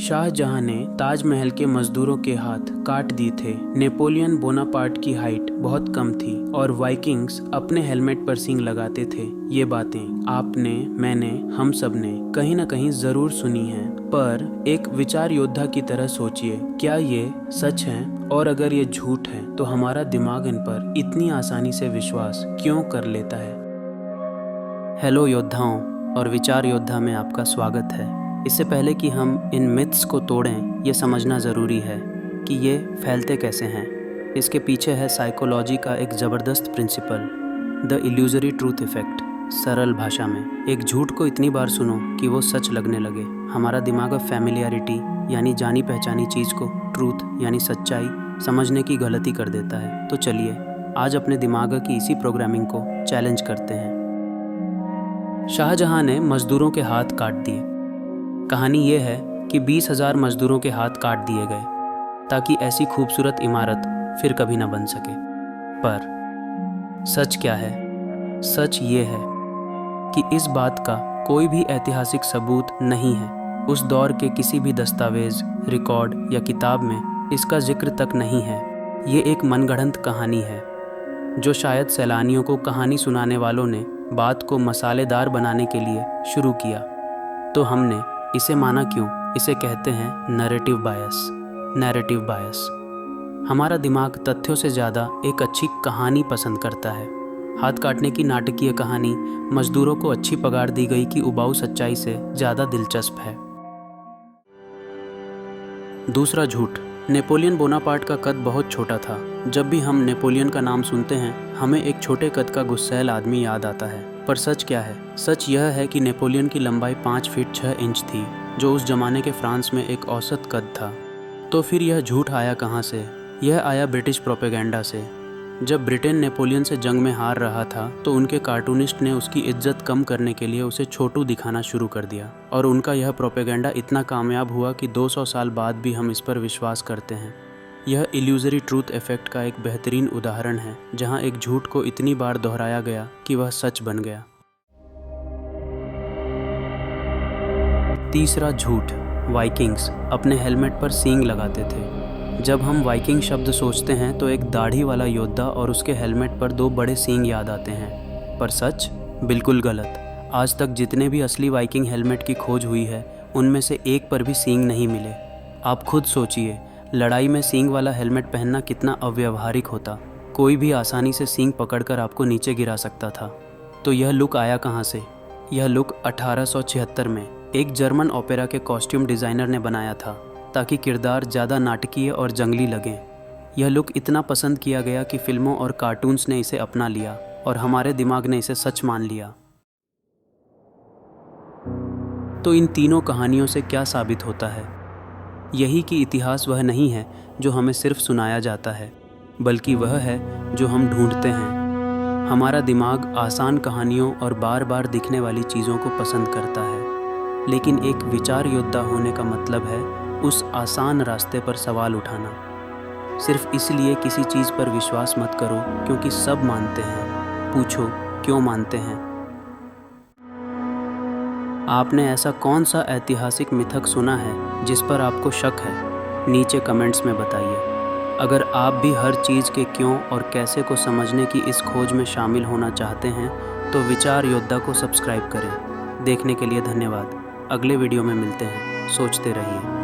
शाहजहां ने ताजमहल के मजदूरों के हाथ काट दिए थे। नेपोलियन बोनापार्ट की हाइट बहुत कम थी और वाइकिंग्स अपने हेलमेट पर सींग लगाते थे। ये बातें आपने, मैंने, हम सब ने कहीं न कहीं जरूर सुनी हैं, पर एक विचार योद्धा की तरह सोचिए, क्या ये सच है? और अगर ये झूठ है तो हमारा दिमाग इन पर इतनी आसानी से विश्वास क्यों कर लेता है? हेलो योद्धाओं और विचार योद्धा में आपका स्वागत है। इससे पहले कि हम इन मिथ्स को तोड़ें, ये समझना ज़रूरी है कि ये फैलते कैसे हैं। इसके पीछे है साइकोलॉजी का एक ज़बरदस्त principle, the illusory truth effect. सरल भाषा में, एक झूठ को इतनी बार सुनो कि वो सच लगने लगे। हमारा दिमाग अब फैमिलियरिटी यानी जानी पहचानी चीज़ को ट्रूथ यानी सच्चाई समझने की गलती कर देता है। तो चलिए आज अपने दिमाग की इसी प्रोग्रामिंग को चैलेंज करते हैं। शाहजहां ने मजदूरों के हाथ काट दिए। कहानी ये है कि 20,000 मजदूरों के हाथ काट दिए गए ताकि ऐसी खूबसूरत इमारत फिर कभी न बन सके। पर सच क्या है? सच ये है कि इस बात का कोई भी ऐतिहासिक सबूत नहीं है। उस दौर के किसी भी दस्तावेज, रिकॉर्ड या किताब में इसका जिक्र तक नहीं है। ये एक मनगढ़ंत कहानी है जो शायद सैलानियों को कहानी सुनाने वालों ने बात को मसालेदार बनाने के लिए शुरू किया। तो हमने इसे माना क्यों? इसे कहते हैं नैरेटिव बायस। नैरेटिव बायस। हमारा दिमाग तथ्यों से ज़्यादा एक अच्छी कहानी पसंद करता है। हाथ काटने की नाटकीय कहानी मजदूरों को अच्छी पगार दी गई की उबाऊ सच्चाई से ज़्यादा दिलचस्प है। दूसरा झूठ, नेपोलियन बोनापार्ट का कद बहुत छोटा था। जब भी हम नेपोलियन का नाम सुनते हैं हमें एक छोटे कद का गुस्सैल आदमी याद आता है। पर सच क्या है? सच यह है कि नेपोलियन की लंबाई 5 फीट 6 इंच थी, जो उस जमाने के फ्रांस में एक औसत कद था। तो फिर यह झूठ आया कहाँ से? यह आया ब्रिटिश प्रोपेगेंडा से। जब ब्रिटेन नेपोलियन से जंग में हार रहा था तो उनके कार्टूनिस्ट ने उसकी इज्जत कम करने के लिए उसे छोटू दिखाना शुरू कर दिया, और उनका यह प्रोपेगेंडा इतना कामयाब हुआ कि 200 साल बाद भी हम इस पर विश्वास करते हैं। यह इल्यूजरी ट्रूथ इफेक्ट का एक बेहतरीन उदाहरण है, जहां एक झूठ को इतनी बार दोहराया गया कि वह सच बन गया। तीसरा झूठ, वाइकिंग्स अपने हेलमेट पर सींग लगाते थे। जब हम वाइकिंग शब्द सोचते हैं तो एक दाढ़ी वाला योद्धा और उसके हेलमेट पर 2 बड़े सींग याद आते हैं। पर सच? बिल्कुल गलत। आज तक जितने भी असली वाइकिंग हेलमेट की खोज हुई है उनमें से एक पर भी सींग नहीं मिले। आप खुद सोचिए, लड़ाई में सींग वाला हेलमेट पहनना कितना अव्यावहारिक होता। कोई भी आसानी से सींग पकड़कर आपको नीचे गिरा सकता था। तो यह लुक आया कहाँ से? यह लुक 1876 में एक जर्मन ओपेरा के कॉस्ट्यूम डिज़ाइनर ने बनाया था ताकि किरदार ज़्यादा नाटकीय और जंगली लगें। यह लुक इतना पसंद किया गया कि फिल्मों और कार्टून्स ने इसे अपना लिया और हमारे दिमाग ने इसे सच मान लिया। तो इन तीनों कहानियों से क्या साबित होता है? यही कि इतिहास वह नहीं है जो हमें सिर्फ सुनाया जाता है, बल्कि वह है जो हम ढूंढते हैं। हमारा दिमाग आसान कहानियों और बार बार दिखने वाली चीज़ों को पसंद करता है, लेकिन एक विचार योद्धा होने का मतलब है उस आसान रास्ते पर सवाल उठाना। सिर्फ इसलिए किसी चीज़ पर विश्वास मत करो क्योंकि सब मानते हैं। पूछो क्यों मानते हैं? आपने ऐसा कौन सा ऐतिहासिक मिथक सुना है जिस पर आपको शक है? नीचे कमेंट्स में बताइए। अगर आप भी हर चीज़ के क्यों और कैसे को समझने की इस खोज में शामिल होना चाहते हैं तो विचार योद्धा को सब्सक्राइब करें। देखने के लिए धन्यवाद। अगले वीडियो में मिलते हैं। सोचते रहिए।